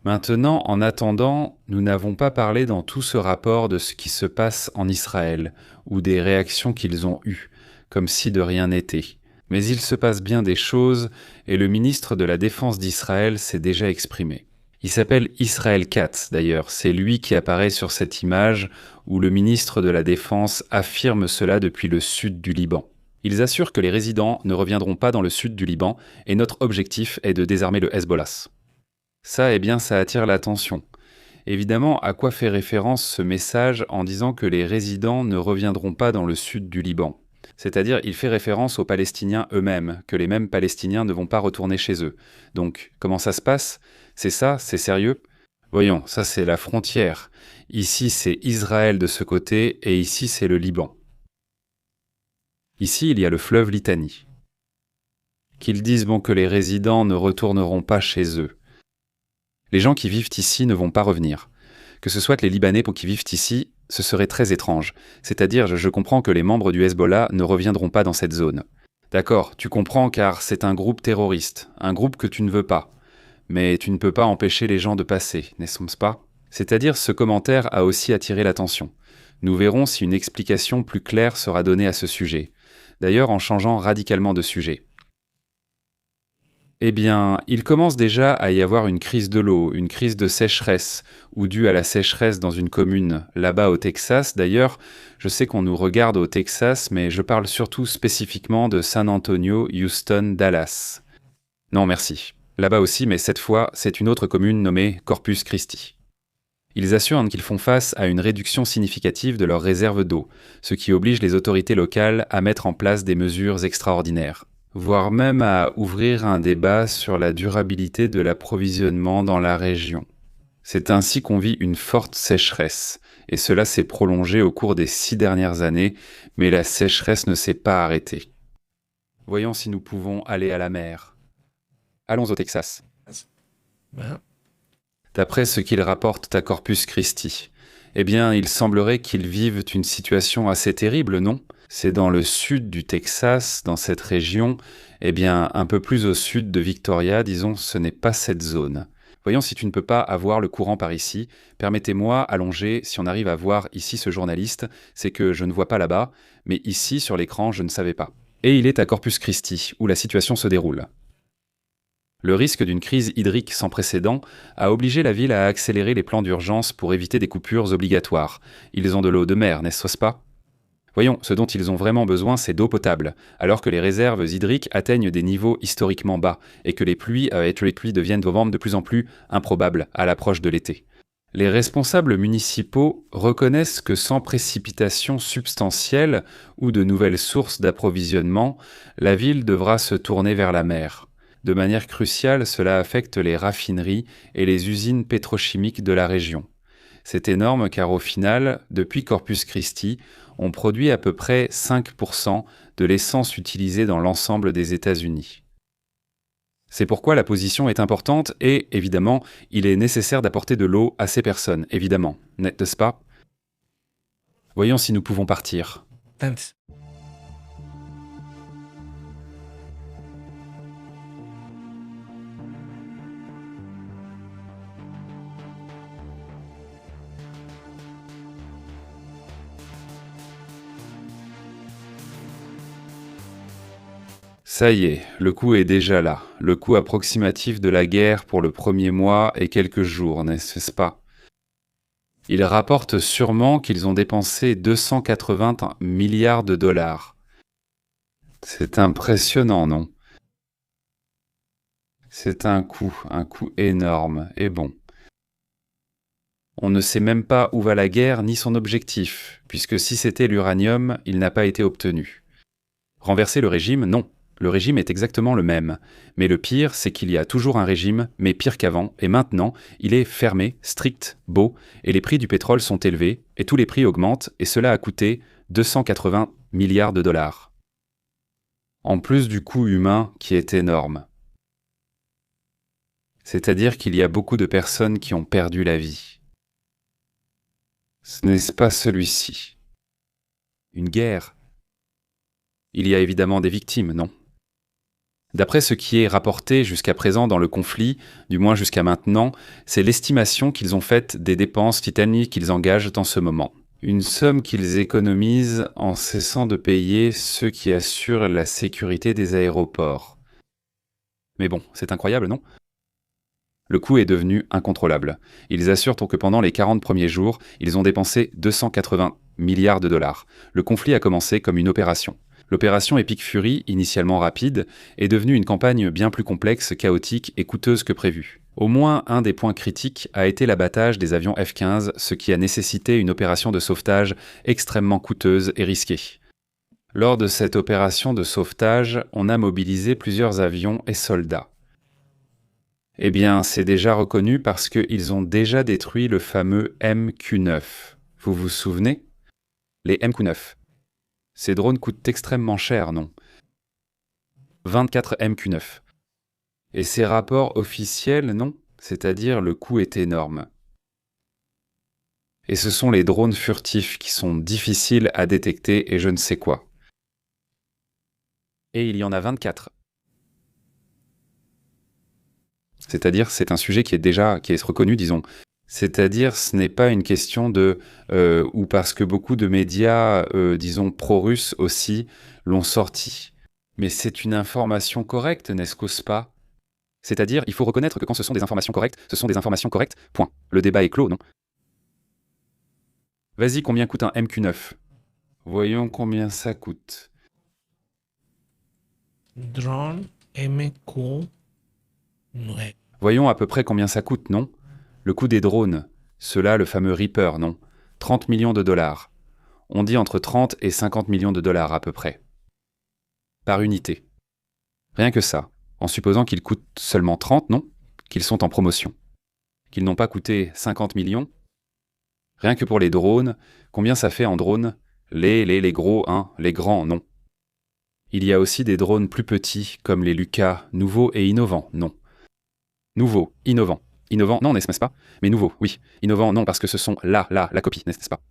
Maintenant, en attendant, nous n'avons pas parlé dans tout ce rapport de ce qui se passe en Israël, ou des réactions qu'ils ont eues, comme si de rien n'était. Mais il se passe bien des choses, et le ministre de la Défense d'Israël s'est déjà exprimé. Il s'appelle Israël Katz, d'ailleurs, c'est lui qui apparaît sur cette image où le ministre de la Défense affirme cela depuis le sud du Liban. Ils assurent que les résidents ne reviendront pas dans le sud du Liban, et notre objectif est de désarmer le Hezbollah. Ça, eh bien, ça attire l'attention. Évidemment, à quoi fait référence ce message en disant que les résidents ne reviendront pas dans le sud du Liban? C'est-à-dire, il fait référence aux Palestiniens eux-mêmes, que les mêmes Palestiniens ne vont pas retourner chez eux. Donc, comment ça se passe? C'est ça? C'est sérieux? Voyons, ça c'est la frontière. Ici, c'est Israël de ce côté, et ici, c'est le Liban. Ici, il y a le fleuve Litanie. Qu'ils disent bon que les résidents ne retourneront pas chez eux. Les gens qui vivent ici ne vont pas revenir. Que ce soit les Libanais qui vivent ici, ce serait très étrange. C'est-à-dire, je comprends que les membres du Hezbollah ne reviendront pas dans cette zone. D'accord, tu comprends car c'est un groupe terroriste, un groupe que tu ne veux pas. Mais tu ne peux pas empêcher les gens de passer, n'est-ce pas? C'est-à-dire, ce commentaire a aussi attiré l'attention. Nous verrons si une explication plus claire sera donnée à ce sujet. D'ailleurs, en changeant radicalement de sujet. Eh bien, il commence déjà à y avoir une crise de l'eau, une crise de sécheresse, ou due à la sécheresse dans une commune, là-bas au Texas. D'ailleurs, je sais qu'on nous regarde au Texas, mais je parle surtout spécifiquement de San Antonio, Houston, Dallas. Non, merci. Là-bas aussi, mais cette fois, c'est une autre commune nommée Corpus Christi. Ils assurent qu'ils font face à une réduction significative de leurs réserves d'eau, ce qui oblige les autorités locales à mettre en place des mesures extraordinaires, voire même à ouvrir un débat sur la durabilité de l'approvisionnement dans la région. C'est ainsi qu'on vit une forte sécheresse, et cela s'est prolongé au cours des 6 dernières années, mais la sécheresse ne s'est pas arrêtée. Voyons si nous pouvons aller à la mer. Allons au Texas. D'après ce qu'ils rapportent à Corpus Christi, Eh bien, il semblerait qu'ils vivent une situation assez terrible, non? C'est dans le sud du Texas, dans cette région, eh bien, un peu plus au sud de Victoria, disons, ce n'est pas cette zone. Voyons si tu ne peux pas avoir le courant par ici. Permettez-moi, allongé, si on arrive à voir ici ce journaliste, c'est que je ne vois pas là-bas, mais ici, sur l'écran, je ne savais pas. Et il est à Corpus Christi, où la situation se déroule. Le risque d'une crise hydrique sans précédent a obligé la ville à accélérer les plans d'urgence pour éviter des coupures obligatoires. Ils ont de l'eau de mer, n'est-ce pas? Voyons, ce dont ils ont vraiment besoin, c'est d'eau potable, alors que les réserves hydriques atteignent des niveaux historiquement bas et que les pluies deviennent de plus en plus improbables à l'approche de l'été. Les responsables municipaux reconnaissent que sans précipitations substantielles ou de nouvelles sources d'approvisionnement, la ville devra se tourner vers la mer. De manière cruciale, cela affecte les raffineries et les usines pétrochimiques de la région. C'est énorme car au final, depuis Corpus Christi, on produit à peu près 5% de l'essence utilisée dans l'ensemble des États-Unis. C'est pourquoi la position est importante et, évidemment, il est nécessaire d'apporter de l'eau à ces personnes, évidemment, n'est-ce pas? Voyons si nous pouvons partir. Thanks. Ça y est, le coût est déjà là, le coût approximatif de la guerre pour le premier mois et quelques jours, n'est-ce pas? Ils rapportent sûrement qu'ils ont dépensé 280 milliards de dollars. C'est impressionnant, non? C'est un coût énorme, et bon. On ne sait même pas où va la guerre ni son objectif, puisque si c'était l'uranium, il n'a pas été obtenu. Renverser le régime, non. Le régime est exactement le même. Mais le pire, c'est qu'il y a toujours un régime, mais pire qu'avant, et maintenant, il est fermé, strict, beau, et les prix du pétrole sont élevés, et tous les prix augmentent, et cela a coûté 280 milliards de dollars. En plus du coût humain qui est énorme. C'est-à-dire qu'il y a beaucoup de personnes qui ont perdu la vie. Ce n'est pas celui-ci. Une guerre. Il y a évidemment des victimes, non? D'après ce qui est rapporté jusqu'à présent dans le conflit, du moins jusqu'à maintenant, c'est l'estimation qu'ils ont faite des dépenses titaniques qu'ils engagent en ce moment. Une somme qu'ils économisent en cessant de payer ceux qui assurent la sécurité des aéroports. Mais bon, c'est incroyable, non? Le coût est devenu incontrôlable. Ils assurent que pendant les 40 premiers jours, ils ont dépensé 280 milliards de dollars. Le conflit a commencé comme une opération. L'opération Epic Fury, initialement rapide, est devenue une campagne bien plus complexe, chaotique et coûteuse que prévu. Au moins un des points critiques a été l'abattage des avions F-15, ce qui a nécessité une opération de sauvetage extrêmement coûteuse et risquée. Lors de cette opération de sauvetage, on a mobilisé plusieurs avions et soldats. Eh bien, c'est déjà reconnu parce qu'ils ont déjà détruit le fameux MQ-9. Vous vous souvenez? Les MQ-9. Ces drones coûtent extrêmement cher, non? 24 MQ-9. Et ces rapports officiels, non? C'est-à-dire le coût est énorme. Et ce sont les drones furtifs qui sont difficiles à détecter et je ne sais quoi. Et il y en a 24. C'est-à-dire, c'est un sujet qui est reconnu, disons. C'est-à-dire, ce n'est pas une question de... ou parce que beaucoup de médias, disons, pro-russes aussi, l'ont sorti. Mais c'est une information correcte, n'est-ce pas? C'est-à-dire, il faut reconnaître que quand ce sont des informations correctes, ce sont des informations correctes, point. Le débat est clos, non? Vas-y, combien coûte un MQ-9? Voyons combien ça coûte. Drone MQ-9. Voyons à peu près combien ça coûte, non? Le coût des drones, ceux-là, le fameux Reaper, non? 30 millions de dollars. On dit entre 30 et 50 millions de dollars à peu près. Par unité. Rien que ça, en supposant qu'ils coûtent seulement 30, non? Qu'ils sont en promotion. Qu'ils n'ont pas coûté 50 millions. Rien que pour les drones, combien ça fait en drones? Les gros, hein, les grands, non. Il y a aussi des drones plus petits, comme les Lucas, nouveaux et innovants, non. Nouveaux, innovants. Innovant, non, n'est-ce pas? Mais nouveau, oui. Innovant, non, parce que ce sont la copie, n'est-ce pas?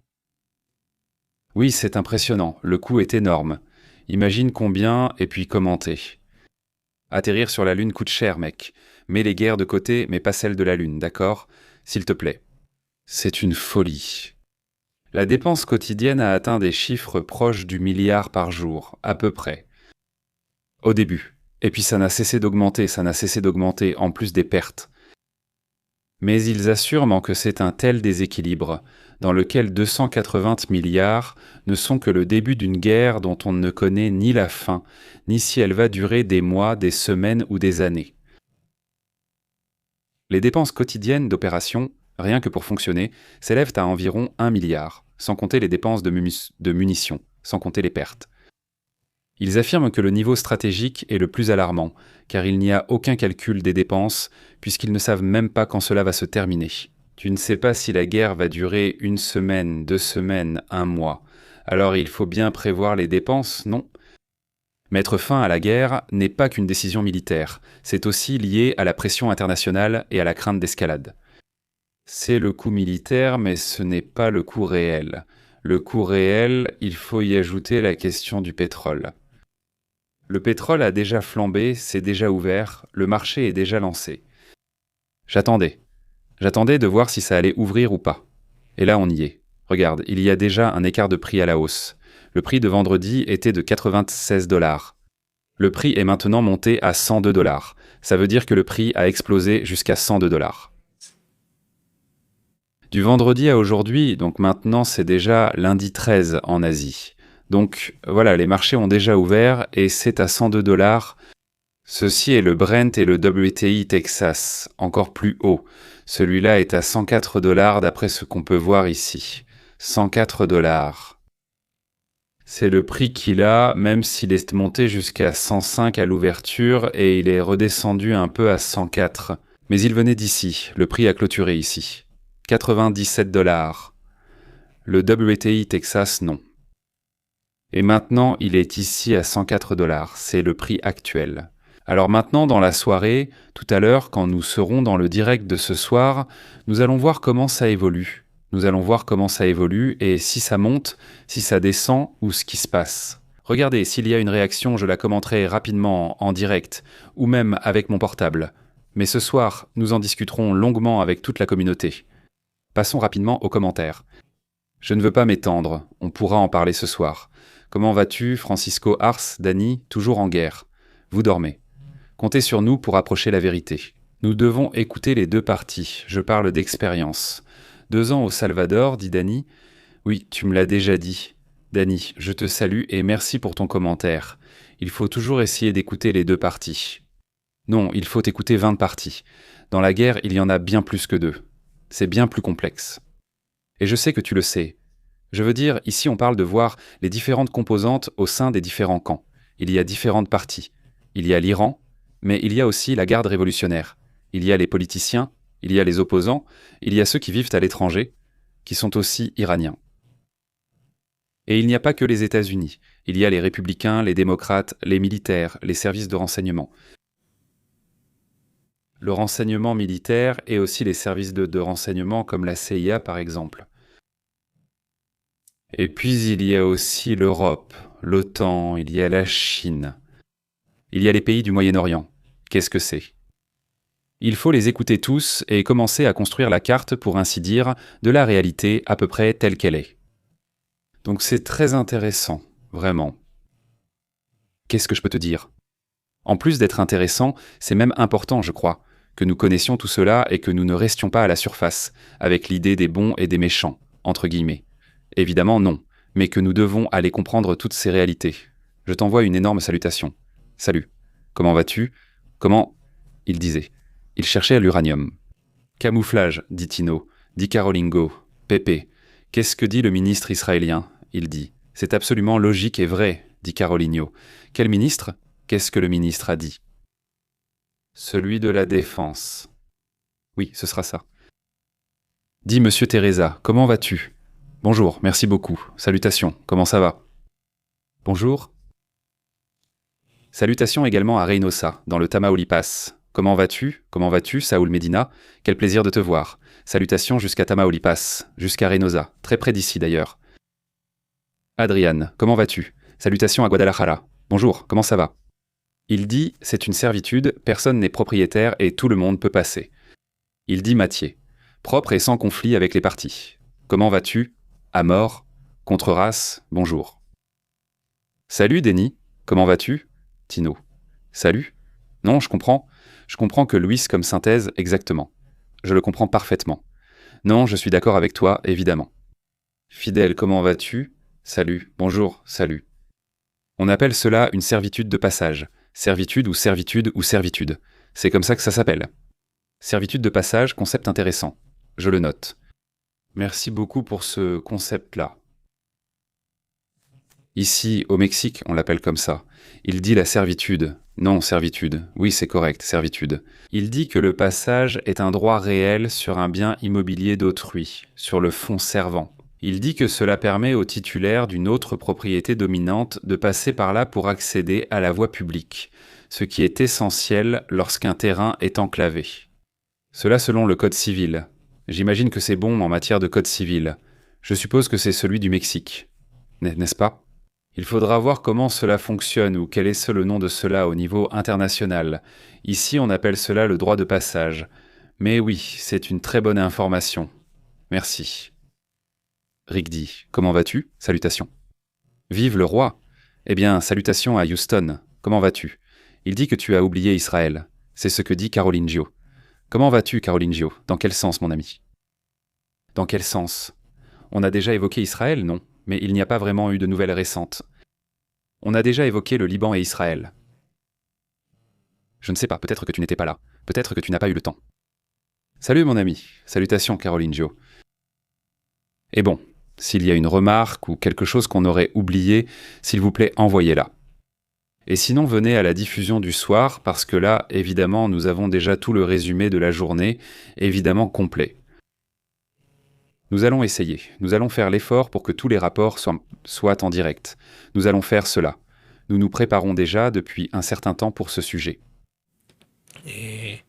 Oui, c'est impressionnant. Le coût est énorme. Imagine combien, et puis commenter. Atterrir sur la Lune coûte cher, mec. Mets les guerres de côté, mais pas celles de la Lune, d'accord? S'il te plaît. C'est une folie. La dépense quotidienne a atteint des chiffres proches du milliard par jour, à peu près. Au début. Et puis ça n'a cessé d'augmenter, en plus des pertes. Mais ils assurent que c'est un tel déséquilibre, dans lequel 280 milliards ne sont que le début d'une guerre dont on ne connaît ni la fin, ni si elle va durer des mois, des semaines ou des années. Les dépenses quotidiennes d'opération, rien que pour fonctionner, s'élèvent à environ 1 milliard, sans compter les dépenses de munitions, sans compter les pertes. Ils affirment que le niveau stratégique est le plus alarmant, car il n'y a aucun calcul des dépenses, puisqu'ils ne savent même pas quand cela va se terminer. Tu ne sais pas si la guerre va durer 1 semaine, 2 semaines, 1 mois. Alors il faut bien prévoir les dépenses, non? Mettre fin à la guerre n'est pas qu'une décision militaire, c'est aussi lié à la pression internationale et à la crainte d'escalade. C'est le coût militaire, mais ce n'est pas le coût réel. Le coût réel, il faut y ajouter la question du pétrole. Le pétrole a déjà flambé, c'est déjà ouvert, le marché est déjà lancé. J'attendais de voir si ça allait ouvrir ou pas. Et là on y est. Regarde, il y a déjà un écart de prix à la hausse. Le prix de vendredi était de 96 $. Le prix est maintenant monté à 102 $. Ça veut dire que le prix a explosé jusqu'à 102 $. Du vendredi à aujourd'hui, donc maintenant c'est déjà lundi 13 en Asie. Donc voilà, les marchés ont déjà ouvert et c'est à 102 $. Ceci est le Brent et le WTI Texas, encore plus haut. Celui-là est à 104 $ d'après ce qu'on peut voir ici. 104 $. C'est le prix qu'il a, même s'il est monté jusqu'à 105 à l'ouverture et il est redescendu un peu à 104. Mais il venait d'ici, le prix a clôturé ici. 97 $. Le WTI Texas, non. Et maintenant, il est ici à 104 $. C'est le prix actuel. Alors maintenant, dans la soirée, tout à l'heure, quand nous serons dans le direct de ce soir, nous allons voir comment ça évolue. Nous allons voir comment ça évolue et si ça monte, si ça descend ou ce qui se passe. Regardez, s'il y a une réaction, je la commenterai rapidement en direct ou même avec mon portable. Mais ce soir, nous en discuterons longuement avec toute la communauté. Passons rapidement aux commentaires. Je ne veux pas m'étendre, on pourra en parler ce soir. Comment vas-tu, Francisco Ars, Dani, toujours en guerre? Vous dormez. Comptez sur nous pour approcher la vérité. Nous devons écouter les deux parties, je parle d'expérience. 2 ans au Salvador, dit Dani. Oui, tu me l'as déjà dit. Dani, je te salue et merci pour ton commentaire. Il faut toujours essayer d'écouter les deux parties. Non, il faut écouter 20 parties. Dans la guerre, il y en a bien plus que 2. C'est bien plus complexe. Et je sais que tu le sais. Je veux dire, ici on parle de voir les différentes composantes au sein des différents camps. Il y a différentes parties. Il y a l'Iran, mais il y a aussi la garde révolutionnaire. Il y a les politiciens, il y a les opposants, il y a ceux qui vivent à l'étranger, qui sont aussi iraniens. Et il n'y a pas que les États-Unis. Il y a les républicains, les démocrates, les militaires, les services de renseignement. Le renseignement militaire et aussi les services de renseignement comme la CIA par exemple. Et puis il y a aussi l'Europe, l'OTAN, il y a la Chine. Il y a les pays du Moyen-Orient. Qu'est-ce que c'est? Il faut les écouter tous et commencer à construire la carte, pour ainsi dire, de la réalité à peu près telle qu'elle est. Donc c'est très intéressant, vraiment. Qu'est-ce que je peux te dire? En plus d'être intéressant, c'est même important, je crois, que nous connaissions tout cela et que nous ne restions pas à la surface, avec l'idée des bons et des méchants, entre guillemets. Évidemment non, mais que nous devons aller comprendre toutes ces réalités. Je t'envoie une énorme salutation. Salut. Comment vas-tu? Comment... Il disait. Il cherchait à l'uranium. Camouflage, dit Tino, dit Carolingo. Pépé. Qu'est-ce que dit le ministre israélien? Il dit. C'est absolument logique et vrai, dit Carolinho. Quel ministre? Qu'est-ce que le ministre a dit? Celui de la Défense. Oui, ce sera ça. Dis Monsieur Teresa, comment vas-tu? Bonjour, merci beaucoup. Salutations, comment ça va? Bonjour. Salutations également à Reynosa, dans le Tamaulipas. Comment vas-tu? Comment vas-tu, Saoul Medina? Quel plaisir de te voir. Salutations jusqu'à Tamaulipas, jusqu'à Reynosa, très près d'ici d'ailleurs. Adrian, comment vas-tu? Salutations à Guadalajara. Bonjour, comment ça va? Il dit, c'est une servitude, personne n'est propriétaire et tout le monde peut passer. Il dit Mathieu, propre et sans conflit avec les partis. Comment vas-tu? À mort, contre race, bonjour. Salut Denis, comment vas-tu? Tino. Salut? Non, je comprends que Luis comme synthèse, exactement. Je le comprends parfaitement. Non, je suis d'accord avec toi, évidemment. Fidèle, comment vas-tu? Salut, bonjour, salut. On appelle cela une servitude de passage. Servitude ou servitude ou servitude. C'est comme ça que ça s'appelle. Servitude de passage, concept intéressant. Je le note. Merci beaucoup pour ce concept-là. Ici, au Mexique, on l'appelle comme ça. Il dit la servitude. Non, servitude. Oui, c'est correct, servitude. Il dit que le passage est un droit réel sur un bien immobilier d'autrui, sur le fonds servant. Il dit que cela permet au titulaire d'une autre propriété dominante de passer par là pour accéder à la voie publique, ce qui est essentiel lorsqu'un terrain est enclavé. Cela selon le Code civil. J'imagine que c'est bon en matière de Code civil. Je suppose que c'est celui du Mexique. N'est-ce pas? Il faudra voir comment cela fonctionne ou quel est le nom de cela au niveau international. Ici, on appelle cela le droit de passage. Mais oui, c'est une très bonne information. Merci. Rigdi, comment vas-tu? Salutations. Vive le roi! Eh bien, salutations à Houston. Comment vas-tu? Il dit que tu as oublié Israël. C'est ce que dit Carolingio. Comment vas-tu, Carolingio? Dans quel sens, mon ami? Dans quel sens? On a déjà évoqué Israël, non? Mais il n'y a pas vraiment eu de nouvelles récentes. On a déjà évoqué le Liban et Israël. Je ne sais pas, peut-être que tu n'étais pas là. Peut-être que tu n'as pas eu le temps. Salut, mon ami. Salutations, Carolingio. Et bon, s'il y a une remarque ou quelque chose qu'on aurait oublié, s'il vous plaît, envoyez-la. Et sinon, venez à la diffusion du soir, parce que là, évidemment, nous avons déjà tout le résumé de la journée, évidemment complet. Nous allons essayer, nous allons faire l'effort pour que tous les rapports soient en direct. Nous allons faire cela. Nous nous préparons déjà depuis un certain temps pour ce sujet. Et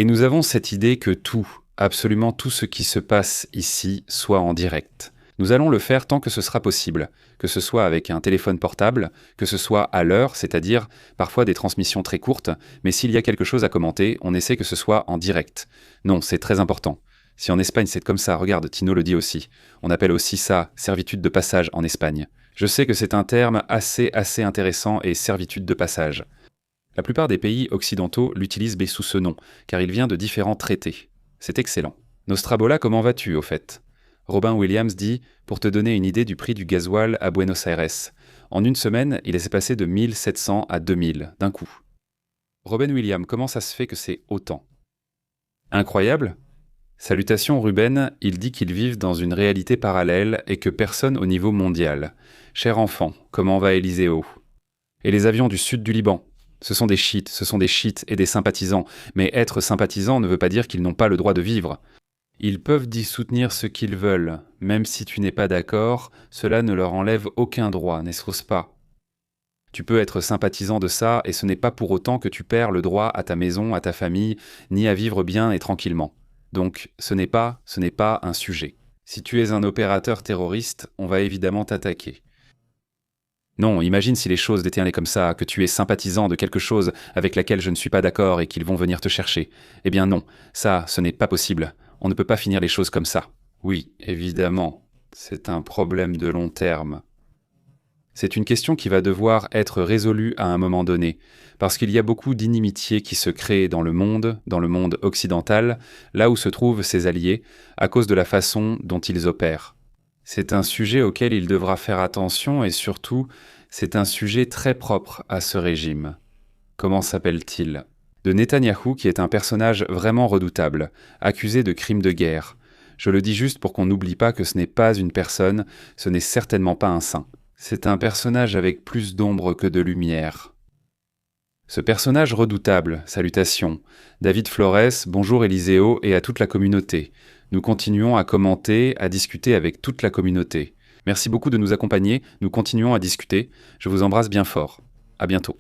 nous avons cette idée que tout, absolument tout ce qui se passe ici, soit en direct. Nous allons le faire tant que ce sera possible, que ce soit avec un téléphone portable, que ce soit à l'heure, c'est-à-dire parfois des transmissions très courtes, mais s'il y a quelque chose à commenter, on essaie que ce soit en direct. Non, c'est très important. Si en Espagne c'est comme ça, regarde, Tino le dit aussi. On appelle aussi ça servitude de passage en Espagne. Je sais que c'est un terme assez intéressant et servitude de passage. La plupart des pays occidentaux l'utilisent sous ce nom, car il vient de différents traités. C'est excellent. Nostrabola, comment vas-tu au fait? Robin Williams dit « Pour te donner une idée du prix du gasoil à Buenos Aires, en une semaine, il s'est passé de 1700 à 2000 d'un coup. » Robin Williams, comment ça se fait que c'est autant? Incroyable? Salutations Ruben, ils disent qu'ils vivent dans une réalité parallèle et que personne au niveau mondial. Cher enfant, comment va Élyséo? Et les avions du sud du Liban? Ce sont des chiites et des sympathisants, mais être sympathisant ne veut pas dire qu'ils n'ont pas le droit de vivre. Ils peuvent d'y soutenir ce qu'ils veulent, même si tu n'es pas d'accord, cela ne leur enlève aucun droit, n'est-ce pas? Tu peux être sympathisant de ça et ce n'est pas pour autant que tu perds le droit à ta maison, à ta famille, ni à vivre bien et tranquillement. Donc, ce n'est pas un sujet. Si tu es un opérateur terroriste, on va évidemment t'attaquer. Non, imagine si les choses détenaient comme ça, que tu es sympathisant de quelque chose avec laquelle je ne suis pas d'accord et qu'ils vont venir te chercher. Eh bien non, ça, ce n'est pas possible. On ne peut pas finir les choses comme ça. Oui, évidemment, c'est un problème de long terme. C'est une question qui va devoir être résolue à un moment donné, parce qu'il y a beaucoup d'inimitiés qui se créent dans le monde occidental, là où se trouvent ses alliés, à cause de la façon dont ils opèrent. C'est un sujet auquel il devra faire attention et surtout, c'est un sujet très propre à ce régime. Comment s'appelle-t-il? De Netanyahou, qui est un personnage vraiment redoutable, accusé de crimes de guerre. Je le dis juste pour qu'on n'oublie pas que ce n'est pas une personne, ce n'est certainement pas un saint. C'est un personnage avec plus d'ombre que de lumière. Ce personnage redoutable, salutations. David Flores, bonjour Élyséo et à toute la communauté. Nous continuons à commenter, à discuter avec toute la communauté. Merci beaucoup de nous accompagner, nous continuons à discuter. Je vous embrasse bien fort. À bientôt.